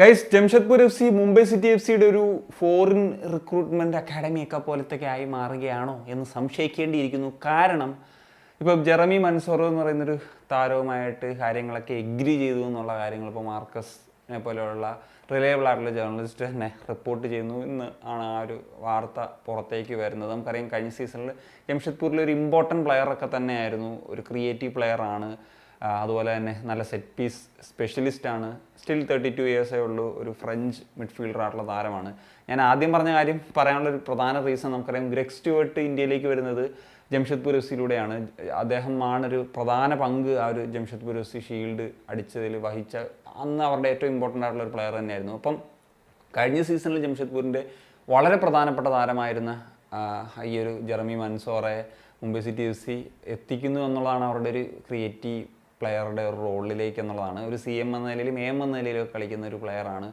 Guys, Jamshedpur F C Mumbai city F സിയുടെ ഒരു foreign recruitment അക്കാഡമിയൊക്കെ പോലത്തൊക്കെ ആയി മാറുകയാണോ എന്ന് സംശയിക്കേണ്ടിയിരിക്കുന്നു. കാരണം ഇപ്പോൾ ജെറമി മൻസോർ എന്ന് പറയുന്നൊരു താരവുമായിട്ട് കാര്യങ്ങളൊക്കെ എഗ്രി ചെയ്തു എന്നുള്ള കാര്യങ്ങൾ ഇപ്പോൾ മാർക്കസിനെ പോലെയുള്ള റിലയബിൾ ആയിട്ടുള്ള ജേർണലിസ്റ്റ് തന്നെ റിപ്പോർട്ട് ചെയ്യുന്നു എന്ന് ആണ് ആ ഒരു വാർത്ത പുറത്തേക്ക് വരുന്നത്. നമുക്കറിയാം, കഴിഞ്ഞ സീസണിൽ ജംഷഡ്പൂരിലെ ഒരു ഇമ്പോർട്ടൻറ്റ് പ്ലെയറൊക്കെ തന്നെയായിരുന്നു, ഒരു ക്രിയേറ്റീവ് പ്ലെയറാണ്. അതുപോലെ തന്നെ നല്ല സെറ്റ് പീസ് സ്പെഷ്യലിസ്റ്റാണ്. സ്റ്റിൽ 32 ഇയേഴ്സേ ഉള്ളൂ. ഒരു ഫ്രഞ്ച് മിഡ്ഫീൽഡറായിട്ടുള്ള താരമാണ്. ഞാൻ ആദ്യം പറഞ്ഞ കാര്യം പറയാനുള്ളൊരു പ്രധാന റീസൺ, നമുക്കറിയാം ഗ്രെഗ് സ്റ്റുവർട്ട് ഇന്ത്യയിലേക്ക് വരുന്നത് ജംഷഡ്പൂർ എഫ് സിയിലൂടെയാണ്. അദ്ദേഹമാണൊരു പ്രധാന പങ്ക് ആ ഒരു ജംഷഡ്പൂർ എഫ് സി ഷീൽഡ് അടിച്ചതിൽ വഹിച്ച അന്ന് അവരുടെ ഏറ്റവും ഇമ്പോർട്ടൻ്റ് ആയിട്ടുള്ള ഒരു പ്ലെയർ തന്നെയായിരുന്നു. അപ്പം കഴിഞ്ഞ സീസണിൽ ജംഷഡ്പൂരിൻ്റെ വളരെ പ്രധാനപ്പെട്ട താരമായിരുന്ന ഈ ഒരു ജെറമി മൻസോറെ മുംബൈ സിറ്റി എഫ് സി എത്തിക്കുന്നു എന്നുള്ളതാണ് അവരുടെ ഒരു ക്രിയേറ്റീവ് പ്ലെയറുടെ ഒരു റോളിലേക്ക് എന്നുള്ളതാണ്. ഒരു CM എന്ന നിലയിലും AM എന്ന നിലയിലും കളിക്കുന്ന ഒരു പ്ലെയറാണ്.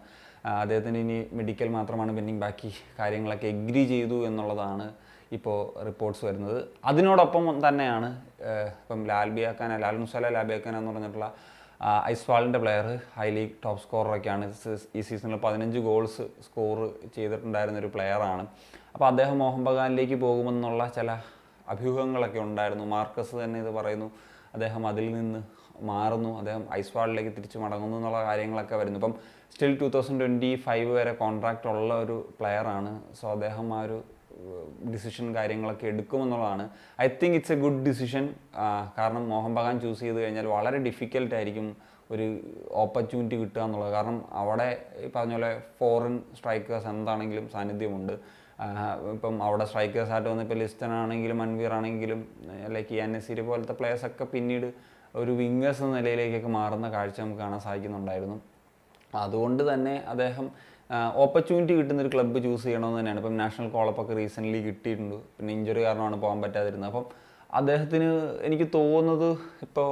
അദ്ദേഹത്തിന് ഇനി മെഡിക്കൽ മാത്രമാണ് പെൻഡിങ്, ബാക്കി കാര്യങ്ങളൊക്കെ എഗ്രി ചെയ്തു എന്നുള്ളതാണ് ഇപ്പോൾ റിപ്പോർട്ട്സ് വരുന്നത്. അതിനോടൊപ്പം തന്നെയാണ് ഇപ്പം ലാൽ മുസാല ലാൽബിയാക്കാന എന്ന് പറഞ്ഞിട്ടുള്ള ഐസ്വാളിൻ്റെ പ്ലെയർ, ഹൈ ലീഗ് ടോപ്പ് സ്കോററൊക്കെയാണ്. ഈ സീസണിൽ 15 ഗോൾസ് സ്കോർ ചെയ്തിട്ടുണ്ടായിരുന്നൊരു പ്ലെയറാണ്. അപ്പോൾ അദ്ദേഹം മോഹൻ ബഗാനിലേക്ക് പോകുമെന്നുള്ള ചില അഭ്യൂഹങ്ങളൊക്കെ ഉണ്ടായിരുന്നു. മാർക്കസ് തന്നെ ഇത് പറയുന്നു, അദ്ദേഹം അതിൽ നിന്ന് മാറുന്നു, അദ്ദേഹം ഐസ്വാളിലേക്ക് തിരിച്ച് മടങ്ങുന്നു എന്നുള്ള കാര്യങ്ങളൊക്കെ വരുന്നു. ഇപ്പം സ്റ്റിൽ 2025 വരെ കോൺട്രാക്റ്റ് ഉള്ള ഒരു പ്ലെയറാണ്. സോ അദ്ദേഹം ആ ഒരു ഡിസിഷൻ കാര്യങ്ങളൊക്കെ എടുക്കുമെന്നുള്ളതാണ്. I think it's a good decision. കാരണം മോഹൻ ബഗാൻ ചൂസ് ചെയ്ത് കഴിഞ്ഞാൽ വളരെ ഡിഫിക്കൽട്ടായിരിക്കും ഒരു ഓപ്പർച്യൂണിറ്റി കിട്ടുക എന്നുള്ളത്. കാരണം അവിടെ ഈ പറഞ്ഞ പോലെ ഫോറിൻ സ്ട്രൈക്കേഴ്സ് എന്താണെങ്കിലും സാന്നിധ്യമുണ്ട്. ഇപ്പം അവിടെ സ്ട്രൈക്കേഴ്സായിട്ട് വന്ന് ഇപ്പോൾ ലിസ്റ്റൺ ആണെങ്കിലും മൻവീർ ആണെങ്കിലും ലൈക്ക് ഇയാൻ നസീർ പോലത്തെ പ്ലേയേഴ്സൊക്കെ പിന്നീട് ഒരു വിങ്ങേഴ്സ് എന്ന നിലയിലേക്കൊക്കെ മാറുന്ന കാഴ്ച നമുക്ക് കാണാൻ സാധിക്കുന്നുണ്ടായിരുന്നു. അതുകൊണ്ട് തന്നെ അദ്ദേഹം ഓപ്പർച്യൂണിറ്റി കിട്ടുന്നൊരു ക്ലബ്ബ് ചൂസ് ചെയ്യണമെന്ന് തന്നെയാണ്. ഇപ്പം നാഷണൽ കോളപ്പൊക്കെ റീസെൻ്റ്ലി കിട്ടിയിട്ടുണ്ട്. പിന്നെ ഇഞ്ചുറി കാരണമാണ് പോകാൻ പറ്റാതിരുന്നത്. അപ്പം അദ്ദേഹത്തിന് എനിക്ക് തോന്നുന്നത് ഇപ്പോൾ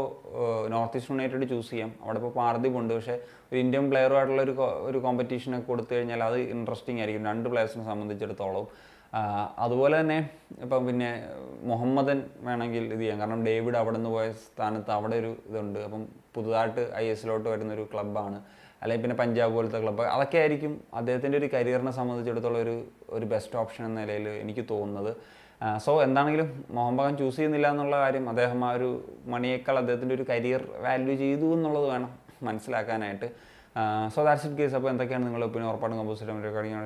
നോർത്ത് ഈസ്റ്റ് യുണൈറ്റഡ് ചൂസ് ചെയ്യാം. അവിടെ ഇപ്പോൾ പാർദിപ് ഉണ്ട്. പക്ഷേ ഒരു ഇന്ത്യൻ പ്ലെയറുമായിട്ടുള്ള ഒരു കോമ്പറ്റീഷനൊക്കെ കൊടുത്തു കഴിഞ്ഞാൽ അത് ഇൻട്രസ്റ്റിംഗ് ആയിരിക്കും രണ്ട് പ്ലെയേഴ്സിനെ സംബന്ധിച്ചിടത്തോളം. അതുപോലെ തന്നെ ഇപ്പം പിന്നെ മുഹമ്മദൻ വേണമെങ്കിൽ ഇത് ചെയ്യാം. കാരണം ഡേവിഡ് അവിടെ നിന്ന് പോയ സ്ഥാനത്ത് അവിടെ ഒരു ഇതുണ്ട്. അപ്പം പുതുതായിട്ട് ISLോട്ട് വരുന്നൊരു ക്ലബ്ബാണ്. അല്ലെങ്കിൽ പിന്നെ പഞ്ചാബ് പോലത്തെ ക്ലബ്ബ്, അതൊക്കെ ആയിരിക്കും അദ്ദേഹത്തിൻ്റെ ഒരു കരിയറിനെ സംബന്ധിച്ചിടത്തോളം ഒരു ബെസ്റ്റ് ഓപ്ഷൻ എന്ന നിലയിൽ എനിക്ക് തോന്നുന്നത്. സോ എന്താണെങ്കിലും മോഹൻ ബഗാൻ ചൂസ് ചെയ്യുന്നില്ല എന്നുള്ള കാര്യം, അദ്ദേഹം ആ ഒരു മണിയേക്കാൾ അദ്ദേഹത്തിൻ്റെ ഒരു കരിയർ വാല്യൂ ചെയ്തു എന്നുള്ളത് വേണം മനസ്സിലാക്കാനായിട്ട്. So that's it case. അപ്പോൾ എന്തൊക്കെയാണ് നിങ്ങളുടെ ഒപ്പീനിയൻ? ഉറപ്പായിട്ടും കമ്പോസിറ്റ് റെക്കോർഡിംഗ്